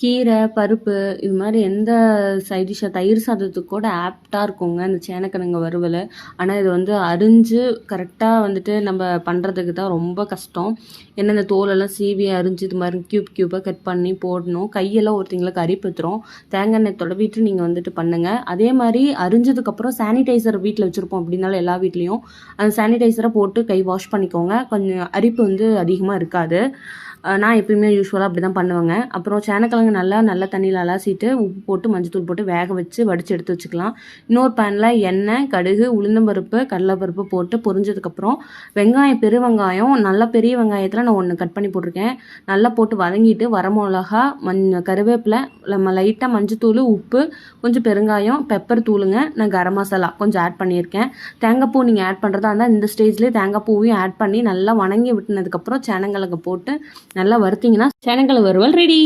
கீரை, பருப்பு இது மாதிரி எந்த சைட் டிஷ்ஷாக தயிர் சாதத்துக்கு கூட ஆப்டாக இருக்குங்க இந்த சேனக்கிழங்கு வறுவல். ஆனால் இது வந்து அரிஞ்சு கரெக்டாக வந்துட்டு நம்ம பண்ணுறதுக்கு தான் ரொம்ப கஷ்டம். ஏன்னா இந்த தோலெல்லாம் சீவி அரிஞ்சு இது மாதிரி க்யூபாக கட் பண்ணி போடணும். கையெல்லாம் ஒருத்தங்களுக்கு அரிப்பத்துரும். தேங்காய் எண்ணெய் தொடவிட்டு நீங்கள் வந்துட்டு பண்ணுங்கள். அதே மாதிரி அரிஞ்சதுக்கப்புறம் சானிடைசர் வீட்டில் வச்சுருப்போம் அப்படின்னாலும் எல்லா வீட்லேயும் அந்த சானிடைசரை போட்டு கை வாஷ் பண்ணிக்கோங்க. கொஞ்சம் அரிப்பு வந்து அதிகமாக இருக்காது. நான் எப்பயுமே யூஸ்வலாக அப்படி தான் பண்ணுவேங்க. அப்புறம் சேனக்கிழங்கு நல்ல தண்ணியில் அலசிட்டு உப்பு போட்டு மஞ்சத்தூள் போட்டு வேக வச்சு வடித்து எடுத்து வச்சுக்கலாம். இன்னொரு பேனில் எண்ணெய், கடுகு, உளுந்தம்பருப்பு, கடலைப்பருப்பு போட்டு பொரிஞ்சதுக்கப்புறம் வெங்காயம், பெருவெங்காயம் நல்ல பெரிய வெங்காயத்தில் நான் ஒன்று கட் பண்ணி போட்டிருக்கேன். நல்லா போட்டு வதங்கிட்டு வரமிளகா, கருவேப்பிலை, நம்ம லைட்டாக மஞ்சத்தூள், உப்பு, கொஞ்சம் பெருங்காயம், பெப்பர் தூளுங்க, நான் கரம் மசாலா கொஞ்சம் ஆட் பண்ணியிருக்கேன். தேங்காய் பூ நீங்கள் ஆட் பண்ணுறதா இருந்தால் இந்த ஸ்டேஜ்லேயே தேங்காய் பூவையும் ஆட் பண்ணி நல்லா வணங்கி விட்டுனதுக்கப்புறம் சேனங்கிழங்கு போட்டு நல்லா வறுத்தீங்கன்னா சேனக்கிழங்கு வறுவல் ரெடி.